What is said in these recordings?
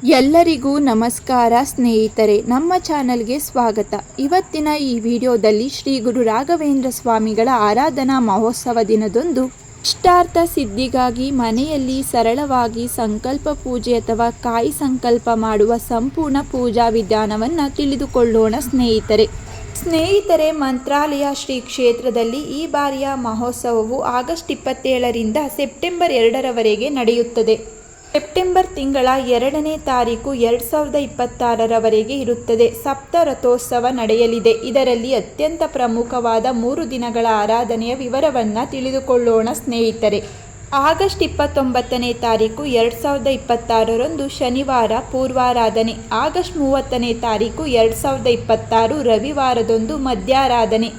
ಎಲ್ಲರಿಗೂ ನಮಸ್ಕಾರ ಸ್ನೇಹಿತರೆ, ನಮ್ಮ ಚಾನಲ್ಗೆ ಸ್ವಾಗತ. ಇವತ್ತಿನ ಈ ವಿಡಿಯೋದಲ್ಲಿ ಶ್ರೀ ಗುರು ರಾಘವೇಂದ್ರ ಸ್ವಾಮಿಗಳ ಆರಾಧನಾ ಮಹೋತ್ಸವ ದಿನದಂದು ಇಷ್ಟಾರ್ಥ ಸಿದ್ಧಿಗಾಗಿ ಮನೆಯಲ್ಲಿ ಸರಳವಾಗಿ ಸಂಕಲ್ಪ ಪೂಜೆ ಅಥವಾ ಕಾಯಿ ಸಂಕಲ್ಪ ಮಾಡುವ ಸಂಪೂರ್ಣ ಪೂಜಾ ವಿಧಾನವನ್ನು ತಿಳಿದುಕೊಳ್ಳೋಣ ಸ್ನೇಹಿತರೆ, ಮಂತ್ರಾಲಯ ಶ್ರೀ ಕ್ಷೇತ್ರದಲ್ಲಿ ಈ ಬಾರಿಯ ಮಹೋತ್ಸವವು ಆಗಸ್ಟ್ 27ರಿಂದ ಸೆಪ್ಟೆಂಬರ್ 2ರವರೆಗೆ ನಡೆಯುತ್ತದೆ. ಸೆಪ್ಟೆಂಬರ್ ತಿಂಗಳ 2ನೇ ತಾರೀಕು 2026ರವರೆಗೆ ಇರುತ್ತದೆ. ಸಪ್ತ ರಥೋತ್ಸವ ನಡೆಯಲಿದೆ. ಇದರಲ್ಲಿ ಅತ್ಯಂತ ಪ್ರಮುಖವಾದ 3 ದಿನಗಳ ಆರಾಧನೆಯ ವಿವರವನ್ನು ತಿಳಿದುಕೊಳ್ಳೋಣ ಸ್ನೇಹಿತರೆ. ಆಗಸ್ಟ್ 29ನೇ ತಾರೀಕು 2026ರಂದು ಶನಿವಾರ ಪೂರ್ವಾರಾಧನೆ. ಆಗಸ್ಟ್ 30ನೇ ತಾರೀಕು 2026 ರವಿವಾರದಂದು ಮಧ್ಯಾರಾಧನೆ.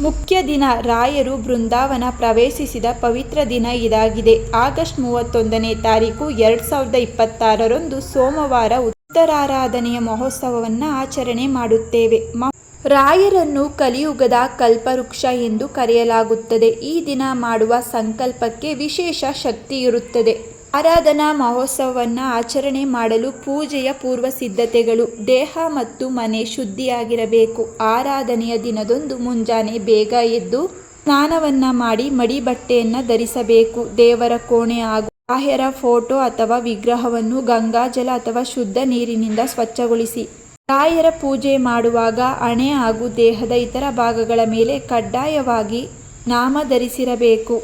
ಮುಖ್ಯ ದಿನ ರಾಯರು ಬೃಂದಾವನ ಪ್ರವೇಶಿಸಿದ ಪವಿತ್ರ ದಿನ ಇದಾಗಿದೆ. ಆಗಸ್ಟ್ 31ನೇ ತಾರೀಕು 2026ರಂದು ಸೋಮವಾರ ಉತ್ತರಾರಾಧನೆಯ ಮಹೋತ್ಸವವನ್ನು ಆಚರಣೆ ಮಾಡುತ್ತೇವೆ. ರಾಯರನ್ನು ಕಲಿಯುಗದ ಕಲ್ಪವೃಕ್ಷ ಎಂದು ಕರೆಯಲಾಗುತ್ತದೆ. ಈ ದಿನ ಮಾಡುವ ಸಂಕಲ್ಪಕ್ಕೆ ವಿಶೇಷ ಶಕ್ತಿ ಇರುತ್ತದೆ. ಆರಾಧನಾ ಮಹೋತ್ಸವವನ್ನು ಆಚರಣೆ ಮಾಡಲು ಪೂಜೆಯ ಪೂರ್ವ ಸಿದ್ಧತೆಗಳು. ದೇಹ ಮತ್ತು ಮನೆ ಶುದ್ಧಿಯಾಗಿರಬೇಕು. ಆರಾಧನೆಯ ದಿನದಂದು ಮುಂಜಾನೆ ಬೇಗ ಎದ್ದು ಸ್ನಾನವನ್ನು ಮಾಡಿ ಮಡಿ ಬಟ್ಟೆಯನ್ನು ಧರಿಸಬೇಕು. ದೇವರ ಕೋಣೆ ಹಾಗೂ ರಾಯರ ಫೋಟೋ ಅಥವಾ ವಿಗ್ರಹವನ್ನು ಗಂಗಾಜಲ ಅಥವಾ ಶುದ್ಧ ನೀರಿನಿಂದ ಸ್ವಚ್ಛಗೊಳಿಸಿ. ರಾಯರ ಪೂಜೆ ಮಾಡುವಾಗ ಹಣೆ ಹಾಗೂ ದೇಹದ ಇತರ ಭಾಗಗಳ ಮೇಲೆ ಕಡ್ಡಾಯವಾಗಿ ನಾಮ ಧರಿಸಿರಬೇಕು.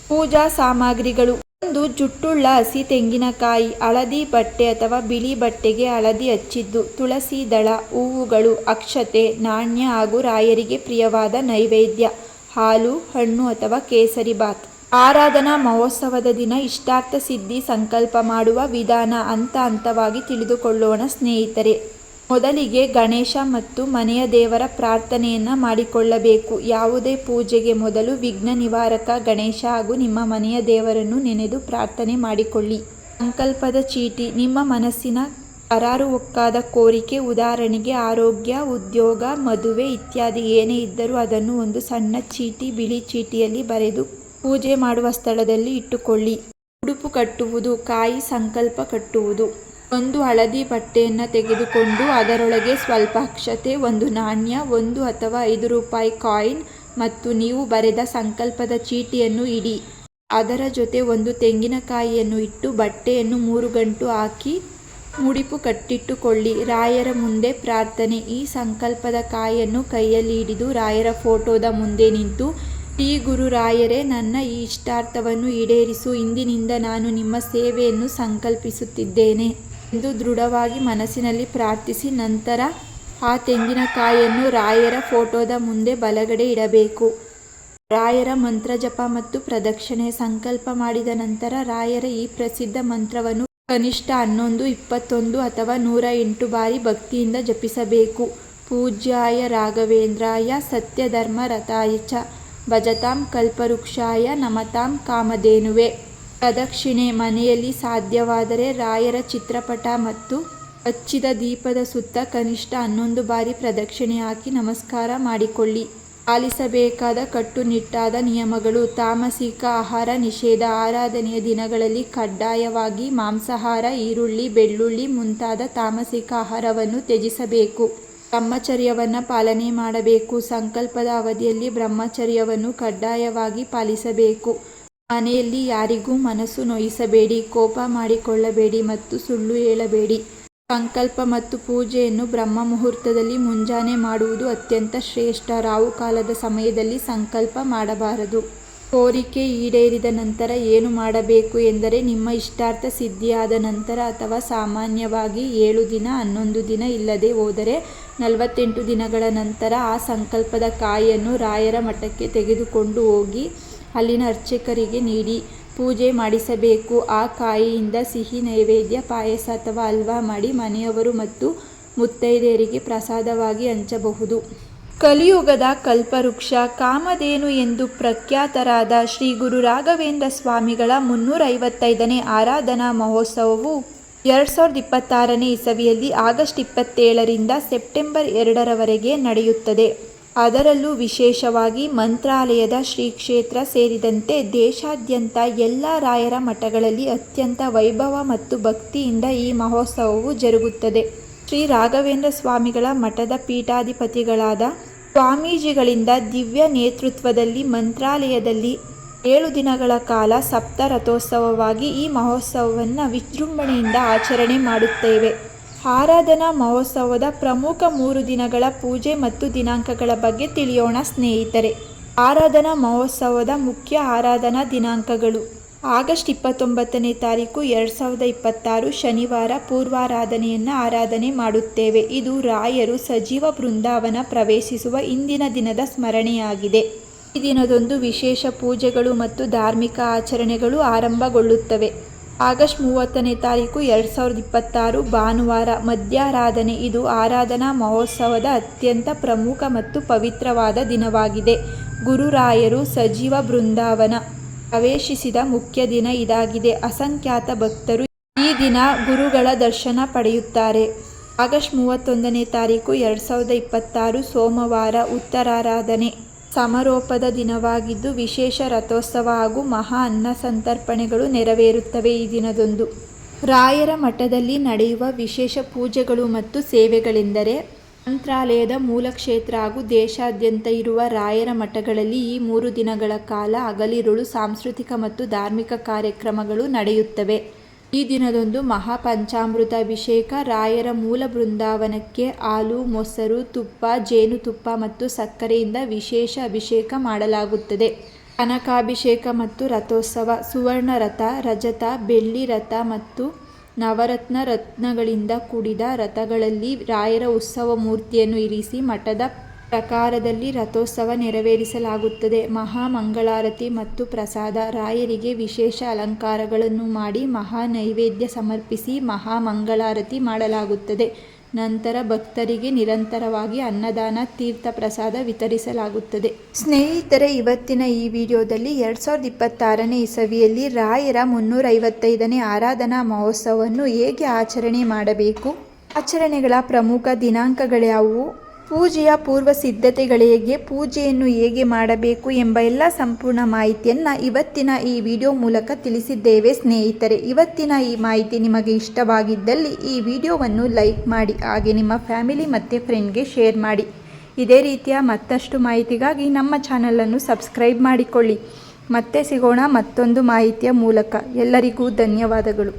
ಪೂಜಾ ಸಾಮಗ್ರಿಗಳು: ಒಂದು ಜುಟ್ಟುಳ್ಳ ಹಸಿ ತೆಂಗಿನಕಾಯಿ, ಹಳದಿ ಬಟ್ಟೆ ಅಥವಾ ಬಿಳಿ ಬಟ್ಟೆಗೆ ಹಳದಿ ಹಚ್ಚಿದ್ದು, ತುಳಸಿ ದಳ, ಹೂವುಗಳು, ಅಕ್ಷತೆ, ನಾಣ್ಯ ಹಾಗೂ ರಾಯರಿಗೆ ಪ್ರಿಯವಾದ ನೈವೇದ್ಯ ಹಾಲು, ಹಣ್ಣು ಅಥವಾ ಕೇಸರಿ ಬಾತ್. ಆರಾಧನಾ ಮಹೋತ್ಸವದ ದಿನ ಇಷ್ಟಾರ್ಥ ಸಿದ್ಧಿ ಸಂಕಲ್ಪ ಮಾಡುವ ವಿಧಾನ ಹಂತ ಹಂತವಾಗಿ ತಿಳಿದುಕೊಳ್ಳೋಣ ಸ್ನೇಹಿತರೆ. ಮೊದಲಿಗೆ ಗಣೇಶ ಮತ್ತು ಮನೆಯ ದೇವರ ಪ್ರಾರ್ಥನೆಯನ್ನು ಮಾಡಿಕೊಳ್ಳಬೇಕು. ಯಾವುದೇ ಪೂಜೆಗೆ ಮೊದಲು ವಿಘ್ನ ನಿವಾರಕ ಗಣೇಶ ಹಾಗೂ ನಿಮ್ಮ ಮನೆಯ ದೇವರನ್ನು ನೆನೆದು ಪ್ರಾರ್ಥನೆ ಮಾಡಿಕೊಳ್ಳಿ. ಸಂಕಲ್ಪದ ಚೀಟಿ: ನಿಮ್ಮ ಮನಸ್ಸಿನ ಕರಾರುವಕ್ಕಾದ ಕೋರಿಕೆ, ಉದಾಹರಣೆಗೆ ಆರೋಗ್ಯ, ಉದ್ಯೋಗ, ಮದುವೆ ಇತ್ಯಾದಿ ಏನೇ ಇದ್ದರೂ ಅದನ್ನು ಒಂದು ಸಣ್ಣ ಚೀಟಿ, ಬಿಳಿ ಚೀಟಿಯಲ್ಲಿ ಬರೆದು ಪೂಜೆ ಮಾಡುವ ಸ್ಥಳದಲ್ಲಿ ಇಟ್ಟುಕೊಳ್ಳಿ. ಉಡುಪು ಕಟ್ಟುವುದು: ಕಾಯಿ ಸಂಕಲ್ಪ ಕಟ್ಟುವುದು. ಒಂದು ಹಳದಿ ಬಟ್ಟೆಯನ್ನು ತೆಗೆದುಕೊಂಡು ಅದರೊಳಗೆ ಸ್ವಲ್ಪ ಅಕ್ಷತೆ, ಒಂದು ನಾಣ್ಯ, 1 ಅಥವಾ 5 ರೂಪಾಯಿ ಕಾಯಿನ್ ಮತ್ತು ನೀವು ಬರೆದ ಸಂಕಲ್ಪದ ಚೀಟಿಯನ್ನು ಇಡಿ. ಅದರ ಜೊತೆ ಒಂದು ತೆಂಗಿನಕಾಯಿಯನ್ನು ಇಟ್ಟು ಬಟ್ಟೆಯನ್ನು 3 ಗಂಟು ಹಾಕಿ ಮುಡಿಪು ಕಟ್ಟಿಟ್ಟುಕೊಳ್ಳಿ. ರಾಯರ ಮುಂದೆ ಪ್ರಾರ್ಥನೆ: ಈ ಸಂಕಲ್ಪದ ಕಾಯಿಯನ್ನು ಕೈಯಲ್ಲಿ ಹಿಡಿದು ರಾಯರ ಫೋಟೋದ ಮುಂದೆ ನಿಂತು, ಶ್ರೀ ಗುರು ರಾಯರೇ, ನನ್ನ ಈ ಇಷ್ಟಾರ್ಥವನ್ನು ಈಡೇರಿಸು. ಇಂದಿನಿಂದ ನಾನು ನಿಮ್ಮ ಸೇವೆಯನ್ನು ಸಂಕಲ್ಪಿಸುತ್ತಿದ್ದೇನೆ ಎಂದು ದೃಢವಾಗಿ ಮನಸ್ಸಿನಲ್ಲಿ ಪ್ರಾರ್ಥಿಸಿ ನಂತರ ಆ ತೆಂಗಿನಕಾಯಿಯನ್ನು ರಾಯರ ಫೋಟೋದ ಮುಂದೆ ಬಲಗಡೆ ಇಡಬೇಕು. ರಾಯರ ಮಂತ್ರ ಜಪ ಮತ್ತು ಪ್ರದಕ್ಷಿಣೆ. ಸಂಕಲ್ಪ ಮಾಡಿದ ನಂತರ ರಾಯರ ಈ ಪ್ರಸಿದ್ಧ ಮಂತ್ರವನ್ನು ಕನಿಷ್ಠ 11, 21 ಅಥವಾ 108 ಬಾರಿ ಭಕ್ತಿಯಿಂದ ಜಪಿಸಬೇಕು. ಪೂಜ್ಯಾಯ ರಾಘವೇಂದ್ರಾಯ ಸತ್ಯಧರ್ಮ ರಥಾಯ ಚ ಭಜತಾಂ ಕಲ್ಪವೃಕ್ಷಾಯ ನಮತಾಂ ಕಾಮಧೇನುವೆ. ಪ್ರದಕ್ಷಿಣೆ: ಮನೆಯಲ್ಲಿ ಸಾಧ್ಯವಾದರೆ ರಾಯರ ಚಿತ್ರಪಟ ಮತ್ತು ಹಚ್ಚಿದ ದೀಪದ ಸುತ್ತ ಕನಿಷ್ಠ 11 ಬಾರಿ ಪ್ರದಕ್ಷಿಣೆ ಹಾಕಿ ನಮಸ್ಕಾರ ಮಾಡಿಕೊಳ್ಳಿ. ಪಾಲಿಸಬೇಕಾದ ಕಟ್ಟುನಿಟ್ಟಾದ ನಿಯಮಗಳು: ತಾಮಸಿಕ ಆಹಾರ ನಿಷೇಧ. ಆರಾಧನೆಯ ದಿನಗಳಲ್ಲಿ ಕಡ್ಡಾಯವಾಗಿ ಮಾಂಸಾಹಾರ, ಈರುಳ್ಳಿ, ಬೆಳ್ಳುಳ್ಳಿ ಮುಂತಾದ ತಾಮಸಿಕ ಆಹಾರವನ್ನು ತ್ಯಜಿಸಬೇಕು. ಬ್ರಹ್ಮಚರ್ಯವನ್ನು ಪಾಲನೆ ಮಾಡಬೇಕು. ಸಂಕಲ್ಪದ ಅವಧಿಯಲ್ಲಿ ಬ್ರಹ್ಮಚರ್ಯವನ್ನು ಕಡ್ಡಾಯವಾಗಿ ಪಾಲಿಸಬೇಕು. ಮನೆಯಲ್ಲಿ ಯಾರಿಗೂ ಮನಸ್ಸು ನೋಯಿಸಬೇಡಿ, ಕೋಪ ಮಾಡಿಕೊಳ್ಳಬೇಡಿ ಮತ್ತು ಸುಳ್ಳು ಹೇಳಬೇಡಿ. ಸಂಕಲ್ಪ ಮತ್ತು ಪೂಜೆಯನ್ನು ಬ್ರಹ್ಮ ಮುಹೂರ್ತದಲ್ಲಿ ಮುಂಜಾನೆ ಮಾಡುವುದು ಅತ್ಯಂತ ಶ್ರೇಷ್ಠ. ರಾಹುಕಾಲದ ಸಮಯದಲ್ಲಿ ಸಂಕಲ್ಪ ಮಾಡಬಾರದು. ಕೋರಿಕೆ ಈಡೇರಿದ ನಂತರ ಏನು ಮಾಡಬೇಕು ಎಂದರೆ, ನಿಮ್ಮ ಇಷ್ಟಾರ್ಥ ಸಿದ್ಧಿಯಾದ ನಂತರ ಅಥವಾ ಸಾಮಾನ್ಯವಾಗಿ 7 ದಿನ, 11 ದಿನ ಇಲ್ಲದೆ ಹೋದರೆ 48 ದಿನಗಳ ನಂತರ ಆ ಸಂಕಲ್ಪದ ಕಾಯಿಯನ್ನು ರಾಯರ ಮಠಕ್ಕೆ ತೆಗೆದುಕೊಂಡು ಹೋಗಿ ಅಲ್ಲಿನ ಅರ್ಚಕರಿಗೆ ನೀಡಿ ಪೂಜೆ ಮಾಡಿಸಬೇಕು. ಆ ಕಾಯಿಯಿಂದ ಸಿಹಿ ನೈವೇದ್ಯ, ಪಾಯಸ ಅಥವಾ ಹಲ್ವಾ ಮಾಡಿ ಮನೆಯವರು ಮತ್ತು ಮುತ್ತೈದೆಯರಿಗೆ ಪ್ರಸಾದವಾಗಿ ಹಂಚಬಹುದು. ಕಲಿಯುಗದ ಕಲ್ಪವೃಕ್ಷ ಕಾಮಧೇನು ಎಂದು ಪ್ರಖ್ಯಾತರಾದ ಶ್ರೀ ಗುರು ರಾಘವೇಂದ್ರ ಸ್ವಾಮಿಗಳ 355ನೇ ಆರಾಧನಾ ಮಹೋತ್ಸವವು 2026ನೇ ಇಸವಿಯಲ್ಲಿ ಆಗಸ್ಟ್ 27ರಿಂದ ಸೆಪ್ಟೆಂಬರ್ 2ರವರೆಗೆ ನಡೆಯುತ್ತದೆ. ಅದರಲ್ಲೂ ವಿಶೇಷವಾಗಿ ಮಂತ್ರಾಲಯದ ಶ್ರೀ ಕ್ಷೇತ್ರ ಸೇರಿದಂತೆ ದೇಶಾದ್ಯಂತ ಎಲ್ಲ ರಾಯರ ಮಠಗಳಲ್ಲಿ ಅತ್ಯಂತ ವೈಭವ ಮತ್ತು ಭಕ್ತಿಯಿಂದ ಈ ಮಹೋತ್ಸವವು ಜರುಗುತ್ತದೆ. ಶ್ರೀ ರಾಘವೇಂದ್ರ ಸ್ವಾಮಿಗಳ ಮಠದ ಪೀಠಾಧಿಪತಿಗಳಾದ ಸ್ವಾಮೀಜಿಗಳಿಂದ ದಿವ್ಯ ನೇತೃತ್ವದಲ್ಲಿ ಮಂತ್ರಾಲಯದಲ್ಲಿ 7 ದಿನಗಳ ಕಾಲ ಸಪ್ತ ರಥೋತ್ಸವವಾಗಿ ಈ ಮಹೋತ್ಸವವನ್ನು ವಿಜೃಂಭಣೆಯಿಂದ ಆಚರಣೆ ಮಾಡುತ್ತೇವೆ. ಆರಾಧನಾ ಮಹೋತ್ಸವದ ಪ್ರಮುಖ 3 ದಿನಗಳ ಪೂಜೆ ಮತ್ತು ದಿನಾಂಕಗಳ ಬಗ್ಗೆ ತಿಳಿಯೋಣ ಸ್ನೇಹಿತರೆ. ಆರಾಧನಾ ಮಹೋತ್ಸವದ ಮುಖ್ಯ ಆರಾಧನಾ ದಿನಾಂಕಗಳು: ಆಗಸ್ಟ್ 29ನೇ ತಾರೀಕು 2026 ಶನಿವಾರ ಪೂರ್ವಾರಾಧನೆಯನ್ನು ಆರಾಧನೆ ಮಾಡುತ್ತೇವೆ. ಇದು ರಾಯರು ಸಜೀವ ಬೃಂದಾವನ ಪ್ರವೇಶಿಸುವ ಇಂದಿನ ದಿನದ ಸ್ಮರಣೆಯಾಗಿದೆ. ಈ ದಿನದಂದು ವಿಶೇಷ ಪೂಜೆಗಳು ಮತ್ತು ಧಾರ್ಮಿಕ ಆಚರಣೆಗಳು ಆರಂಭಗೊಳ್ಳುತ್ತವೆ. ಆಗಸ್ಟ್ 30ನೇ ತಾರೀಕು 2026 ಭಾನುವಾರ ಮಧ್ಯಾರಾಧನೆ. ಇದು ಆರಾಧನಾ ಮಹೋತ್ಸವದ ಅತ್ಯಂತ ಪ್ರಮುಖ ಮತ್ತು ಪವಿತ್ರವಾದ ದಿನವಾಗಿದೆ. ಗುರುರಾಯರು ಸಜೀವ ಬೃಂದಾವನ ಪ್ರವೇಶಿಸಿದ ಮುಖ್ಯ ದಿನ ಇದಾಗಿದೆ. ಅಸಂಖ್ಯಾತ ಭಕ್ತರು ಈ ದಿನ ಗುರುಗಳ ದರ್ಶನ ಪಡೆಯುತ್ತಾರೆ. ಆಗಸ್ಟ್ 31ನೇ ತಾರೀಕು 2026 ಸೋಮವಾರ ಉತ್ತರಾರಾಧನೆ ಸಮಾರೋಪದ ದಿನವಾಗಿದ್ದು ವಿಶೇಷ ರಥೋತ್ಸವ ಹಾಗೂ ಮಹಾ ಅನ್ನ ಸಂತರ್ಪಣೆಗಳು ನೆರವೇರುತ್ತವೆ. ಈ ದಿನದಂದು ರಾಯರ ಮಠದಲ್ಲಿ ನಡೆಯುವ ವಿಶೇಷ ಪೂಜೆಗಳು ಮತ್ತು ಸೇವೆಗಳೆಂದರೆ ಮಂತ್ರಾಲಯದ ಮೂಲ ಕ್ಷೇತ್ರ ಹಾಗೂ ದೇಶಾದ್ಯಂತ ಇರುವ ರಾಯರ ಮಠಗಳಲ್ಲಿ ಈ 3 ದಿನಗಳ ಕಾಲ ಹಗಲಿರುಳು ಸಾಂಸ್ಕೃತಿಕ ಮತ್ತು ಧಾರ್ಮಿಕ ಕಾರ್ಯಕ್ರಮಗಳು ನಡೆಯುತ್ತವೆ. ಈ ದಿನದಂದು ಮಹಾಪಂಚಾಮೃತ ಅಭಿಷೇಕ, ರಾಯರ ಮೂಲ ಬೃಂದಾವನಕ್ಕೆ ಹಾಲು, ಮೊಸರು, ತುಪ್ಪ, ಜೇನುತುಪ್ಪ ಮತ್ತು ಸಕ್ಕರೆಯಿಂದ ವಿಶೇಷ ಅಭಿಷೇಕ ಮಾಡಲಾಗುತ್ತದೆ. ಕನಕಾಭಿಷೇಕ ಮತ್ತು ರಥೋತ್ಸವ: ಸುವರ್ಣ ರಥ, ರಜತ, ಬೆಳ್ಳಿ ರಥ ಮತ್ತು ರತ್ನಗಳಿಂದ ಕೂಡಿದ ರಥಗಳಲ್ಲಿ ರಾಯರ ಉತ್ಸವ ಮೂರ್ತಿಯನ್ನು ಇರಿಸಿ ಮಠದ ಪ್ರಕಾರದಲ್ಲಿ ರಥೋತ್ಸವ ನೆರವೇರಿಸಲಾಗುತ್ತದೆ. ಮಹಾ ಮಂಗಳಾರತಿ ಮತ್ತು ಪ್ರಸಾದ: ರಾಯರಿಗೆ ವಿಶೇಷ ಅಲಂಕಾರಗಳನ್ನು ಮಾಡಿ ಮಹಾ ನೈವೇದ್ಯ ಸಮರ್ಪಿಸಿ ಮಹಾ ಮಂಗಳಾರತಿ ಮಾಡಲಾಗುತ್ತದೆ. ನಂತರ ಭಕ್ತರಿಗೆ ನಿರಂತರವಾಗಿ ಅನ್ನದಾನ, ತೀರ್ಥ ಪ್ರಸಾದ ವಿತರಿಸಲಾಗುತ್ತದೆ. ಸ್ನೇಹಿತರೆ, ಇವತ್ತಿನ ಈ ವಿಡಿಯೋದಲ್ಲಿ 2026ನೇ ಇಸವಿಯಲ್ಲಿ ರಾಯರ 355ನೇ ಆರಾಧನಾ ಮಹೋತ್ಸವವನ್ನು ಹೇಗೆ ಆಚರಣೆ ಮಾಡಬೇಕು, ಆಚರಣೆಗಳ ಪ್ರಮುಖ ದಿನಾಂಕಗಳ್ಯಾವುವು, ಪೂಜೆಯ ಪೂರ್ವ ಸಿದ್ಧತೆಗಳಿಗೆ, ಪೂಜೆಯನ್ನು ಹೇಗೆ ಮಾಡಬೇಕು ಎಂಬ ಎಲ್ಲ ಸಂಪೂರ್ಣ ಮಾಹಿತಿಯನ್ನು ಇವತ್ತಿನ ಈ ವಿಡಿಯೋ ಮೂಲಕ ತಿಳಿಸಿದ್ದೇವೆ. ಸ್ನೇಹಿತರೆ, ಇವತ್ತಿನ ಈ ಮಾಹಿತಿ ನಿಮಗೆ ಇಷ್ಟವಾಗಿದ್ದಲ್ಲಿ ಈ ವಿಡಿಯೋವನ್ನು ಲೈಕ್ ಮಾಡಿ, ಹಾಗೆ ನಿಮ್ಮ ಫ್ಯಾಮಿಲಿ ಮತ್ತು ಫ್ರೆಂಡ್ಗೆ ಶೇರ್ ಮಾಡಿ. ಇದೇ ರೀತಿಯ ಮತ್ತಷ್ಟು ಮಾಹಿತಿಗಾಗಿ ನಮ್ಮ ಚಾನಲನ್ನು ಸಬ್ಸ್ಕ್ರೈಬ್ ಮಾಡಿಕೊಳ್ಳಿ. ಮತ್ತೆ ಸಿಗೋಣ ಮತ್ತೊಂದು ಮಾಹಿತಿಯ ಮೂಲಕ. ಎಲ್ಲರಿಗೂ ಧನ್ಯವಾದಗಳು.